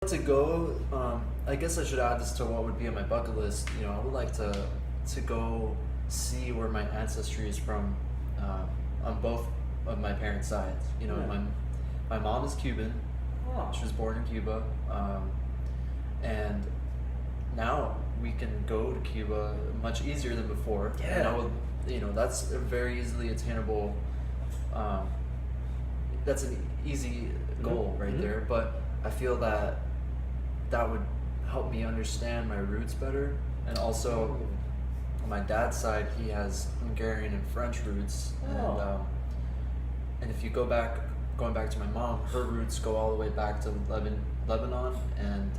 To go, I guess I should add this to what would be on my bucket list. I would like to go see where my ancestry is from, on both of my parents' sides. My mom is Cuban. Oh. She was born in Cuba, and now we can go to Cuba much easier than before. Yeah. And I would, that's a very easily attainable. That's an easy goal right there, but I feel that would help me understand my roots better, and also on my dad's side he has Hungarian and French roots, and if you going back to my mom, her roots go all the way back to Lebanon and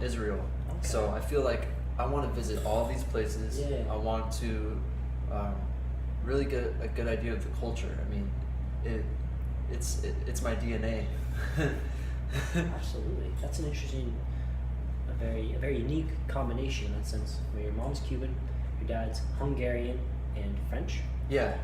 Israel. Okay. So I feel like I want to visit all these places. Yeah. I want to really get a good idea of the culture. I mean, it's my DNA. Absolutely, that's an interesting, a very unique combination in that sense. Where your mom's Cuban, your dad's Hungarian and French. Yeah.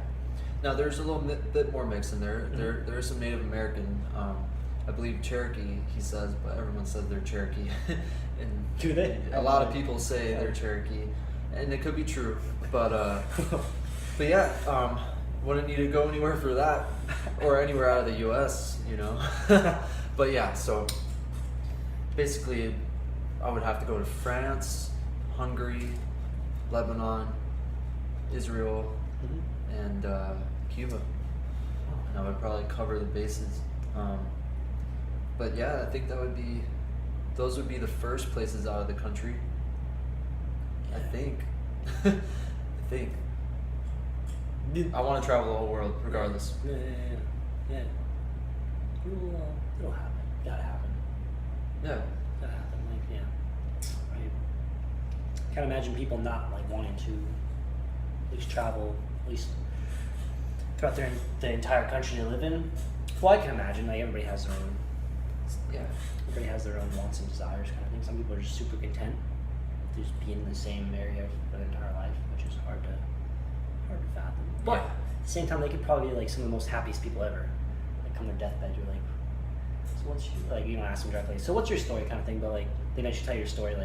Now there's a little bit more mix in there. There is some Native American. I believe Cherokee. He says, but everyone says they're Cherokee. And do they? A lot of people say they're Cherokee, and it could be true. But yeah. Wouldn't need to go anywhere for that, or anywhere out of the U.S. But yeah, so basically, I would have to go to France, Hungary, Lebanon, Israel, and Cuba. And I would probably cover the bases. But yeah, I think those would be the first places out of the country. I think. I want to travel the whole world, regardless. Yeah. It'll happen. Gotta happen. Yeah. Gotta happen. Right. Can't imagine people not wanting to at least travel, at least throughout the entire country they live in. Well, I can imagine everybody has their own. Yeah. Everybody has their own wants and desires, kind of thing. Some people are just super content with just being in the same area for their entire life, which is hard to fathom. But at the same time, they could probably be some of the most happiest people ever. Come their deathbed, you're like, so what's you ask them directly, so what's your story, kind of thing. But they eventually tell your story,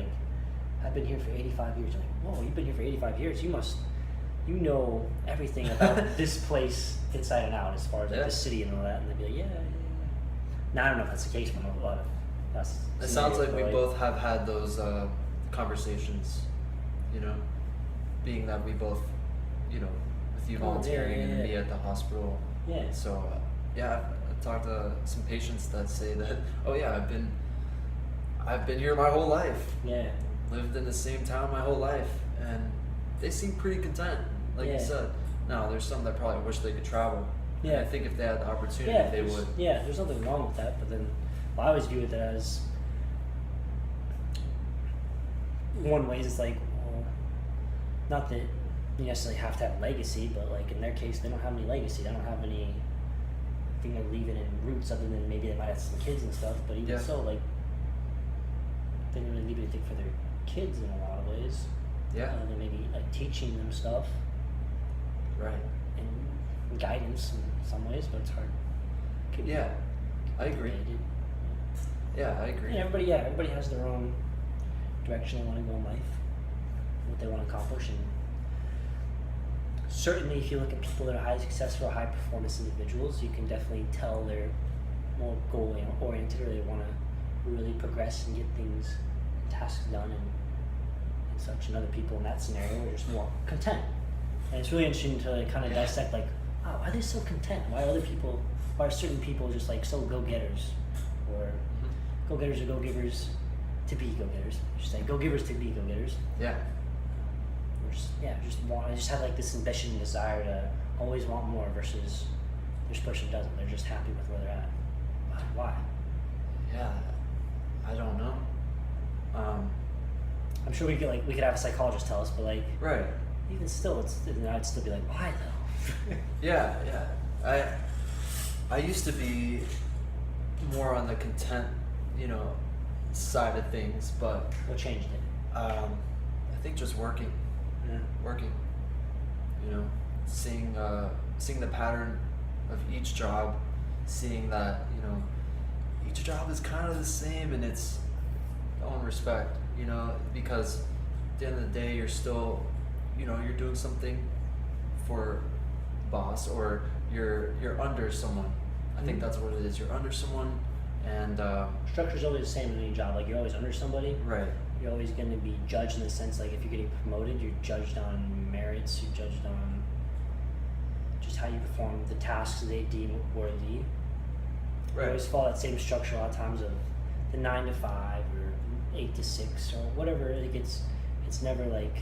I've been here for 85 years. You're like, whoa, you've been here for 85 years. You know everything about this place inside and out, as far as the city and all that. And they'd be like, yeah. Now I don't know if that's the case, but a lot of that's. It sounds like we both have had those conversations. Being that we both, with you volunteering and me at the hospital. Yeah. So I've talked to some patients that say that, I've been here my whole life. Yeah. Lived in the same town my whole life, and they seem pretty content, you said. Now there's some that probably wish they could travel. Yeah. And I think if they had the opportunity, they would. Yeah, there's nothing wrong with that, but then I always view it as one way is not that you necessarily have to have a legacy, but in their case, they don't have any legacy. They don't have anything they're leaving in roots other than maybe they might have some kids and stuff. But even so, they didn't really leave anything for their kids in a lot of ways. Yeah. Other than maybe teaching them stuff. Right. And guidance in some ways, but it's hard. I agree. Debated. Yeah, I agree. Everybody has their own direction they want to go in life, what they want to accomplish, and certainly if you look at people that are highly successful or high performance individuals, you can definitely tell they're more goal oriented, or they want to really progress and get things, tasks done and such. And other people in that scenario are just more content. And it's really interesting to kind of dissect why are they so content? Why are certain people just so go-getters, or go-getters or go-givers to be go-getters. I should say go-givers to be go-getters. Yeah. I just have this ambition and desire to always want more, versus this person doesn't. They're just happy with where they're at. Why? Yeah, I don't know. I'm sure we could have a psychologist tell us, but right. Even still, I'd still be why though? Yeah. I used to be more on the content, side of things, but What changed it? I think just working. Yeah. Working. Seeing the pattern of each job, seeing that each job is kind of the same, and it's own respect, you know, because at the end of the day, you're still, you know, you're doing something for boss, or you're under someone. I think that's what it is. You're under someone, and structure's always the same in any job. Like, you're always under somebody. right. You're always going to be judged in the sense, like, if you're getting promoted, you're judged on merits. You're judged on just how you perform the tasks they deem worthy. You Right. always follow that same structure a lot of times of the 9 to 5 or 8 to 6 or whatever. Like, it's never like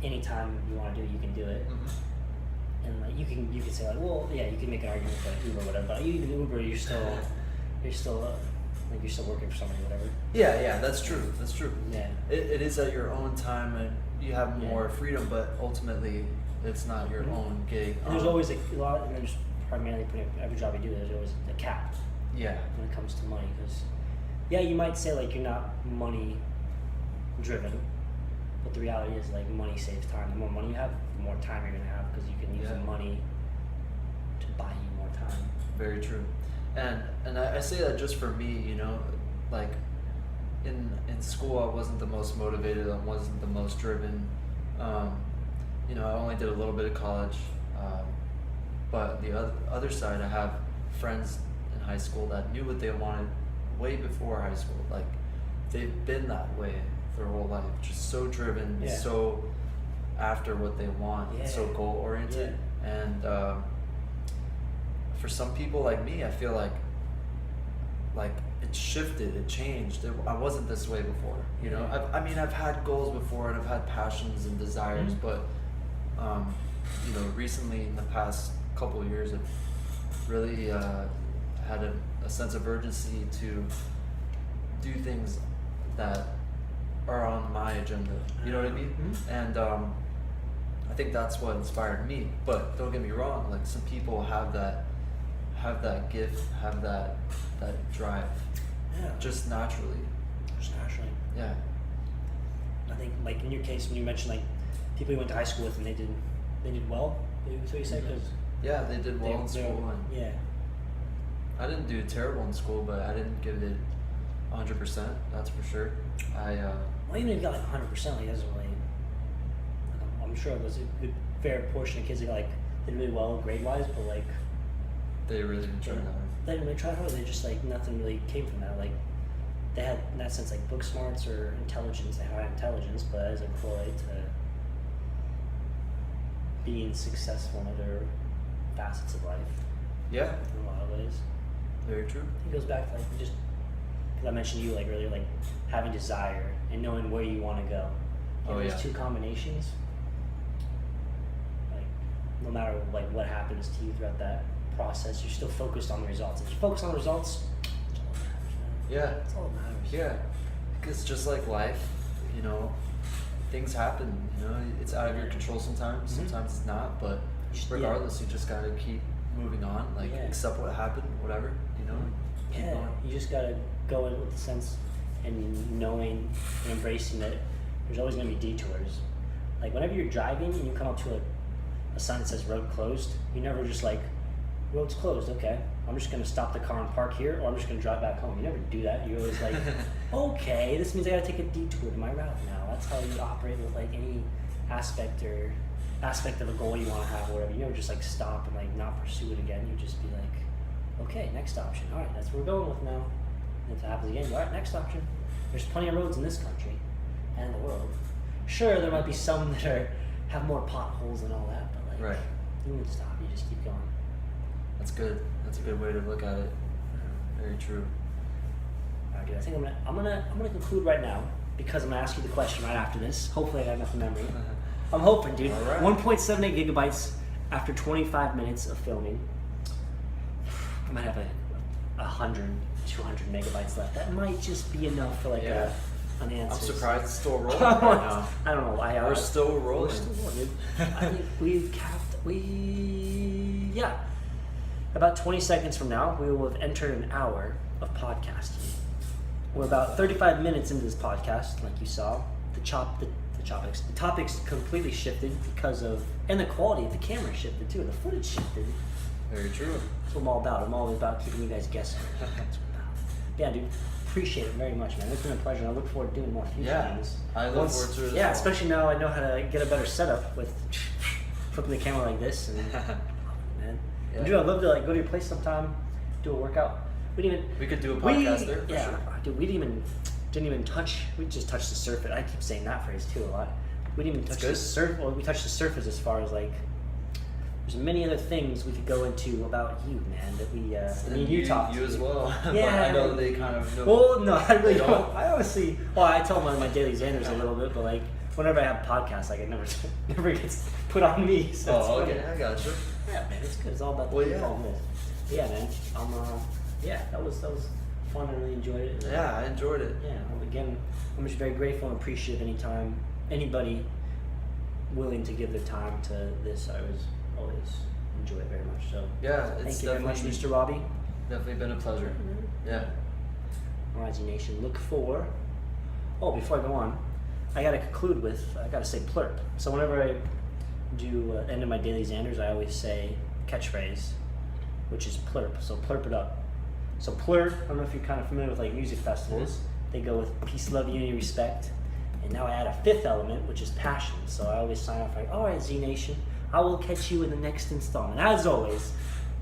anytime you want to do it, you can do it. Mm-hmm. And like you can say like, well, yeah, you can make an argument for like Uber or whatever, but even Uber, you're still like you're still working for somebody or whatever. Yeah, that's true. That's true. Yeah. It is at your own time, and you have more freedom, but ultimately, it's not your own gig. And there's always a lot, and there's primarily putting every job you do, there's always a cap. Yeah. When it comes to money, because you might say like you're not money driven, but the reality is like money saves time. The more money you have, the more time you're gonna have, because you can use the money to buy you more time. Very true. And I say that just for me, you know, like in school I wasn't the most motivated, I wasn't the most driven. You know, I only did a little bit of college, but the other side, I have friends in high school that knew what they wanted way before high school. Like, they've been that way their whole life, just so driven, so after what they want, so goal oriented. And for some people like me, I feel like it shifted, it changed. I wasn't this way before, you know. I've had goals before, and I've had passions and desires, but you know, recently in the past couple of years, I've really had a sense of urgency to do things that are on my agenda. You know what I mean? And I think that's what inspired me. But don't get me wrong, like, some people have that gift, have that drive, just naturally. Yeah. I think, like, in your case, when you mentioned like people you went to high school with and they did well, that's what you said. Yeah, they did well in school, and I didn't do terrible in school, but I didn't give it 100%. That's for sure. Well, even if you got like 100%, like, doesn't really. I'm sure there's a good fair portion of kids that like did really well grade wise, but like they really didn't try hard. They didn't really try hard. They just like nothing really came from that. Like, they had, in that sense, like book smarts or intelligence. They had intelligence, but as a correlate to being successful in other facets of life. Yeah. In a lot of ways. Very true. It goes back to like just because I mentioned you like earlier, like having desire and knowing where you want to go. And those two combinations, like, no matter like what happens to you throughout that process, you're still focused on the results. If you focus on the results, that's all that matters, man. Yeah. That's all that matters. Yeah. Because just like life, you know, things happen. You know, it's out of your control sometimes. Sometimes it's not. But regardless, you just gotta keep moving on. Like, accept what happened, whatever. You know. Keep going. You just gotta go in with the sense and knowing and embracing that there's always gonna be detours. Like, whenever you're driving and you come up to a sign that says road closed, you never just like, road's closed, okay, I'm just gonna stop the car and park here, or I'm just gonna drive back home. You never do that. You're always like, okay, this means I gotta take a detour to my route now. That's how you operate with like any aspect of a goal you want to have, or whatever. You never just like stop and like not pursue it again. You just be like, okay, next option. All right, that's what we're going with now. And if it happens again, all right, next option. There's plenty of roads in this country and the world. Sure, there might be some that have more potholes and all that, but like, you wouldn't stop. You just keep going. That's good. That's a good way to look at it. Very true. All right, dude, I think I'm gonna conclude right now, because I'm gonna ask you the question right after this. Hopefully, I have enough memory. I'm hoping, dude. All right. 1.78 gigabytes after 25 minutes of filming. I might have 100, 200 megabytes left. That might just be enough for like an answer. I'm surprised it's still rolling right now. I don't know. We're still rolling. We're still rolling, dude. I think about 20 seconds from now, we will have entered an hour of podcasting. We're about 35 minutes into this podcast, like you saw. The topics completely shifted because of, and the quality of the camera shifted too, the footage shifted Very true. That's what I'm all about. I'm always about keeping you guys guessing. That's what I'm about. Yeah, dude. Appreciate it very much, man. It's been a pleasure. And I look forward to doing more future things. I look forward to it as Yeah, well. especially now I know how to get a better setup with flipping the camera like this. And man, Yeah. dude, I'd love to like go to your place sometime, do a workout. We could do a podcast there. For yeah, sure. dude. We didn't even touch. We just touched the surface. I keep saying that phrase too a lot. We didn't even touch the surface. Well, we touched the surface as far as like. There's many other things we could go into about you, man. That we, me and you talked. You as well. Yeah. I know they kind of know. Well, no, I really They don't. don't? I honestly, I tell them on my DailyXanders a little bit, but like whenever I have podcasts, like it never gets put on me. So it's Oh, funny. okay, I got you. Yeah, man, it's good. It's all about the Well, people yeah. I'm with. But yeah, man. That was fun. I really enjoyed it. Yeah, I enjoyed it. Yeah. Again, I'm just very grateful and appreciative anytime anybody willing to give their time to this. I always enjoy it very much. So Yeah, it's thank you very much, definitely Mr. Robbie. Definitely been a pleasure. Yeah. Rising Nation, look for. Oh, before I go on, I gotta conclude with I gotta say plurp. So whenever I do end of my DailyXanders, I always say catchphrase, which is plurp. So plurp it up. So plurp. I don't know if you're kind of familiar with like music festivals. They go with peace, love, unity, respect. And now I add a fifth element, which is passion. So I always sign off like, all right, Z Nation, I will catch you in the next installment. As always,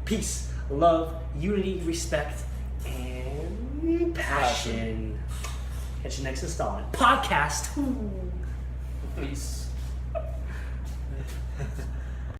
peace, love, unity, respect, and passion. Catch you next installment. Podcast. Peace.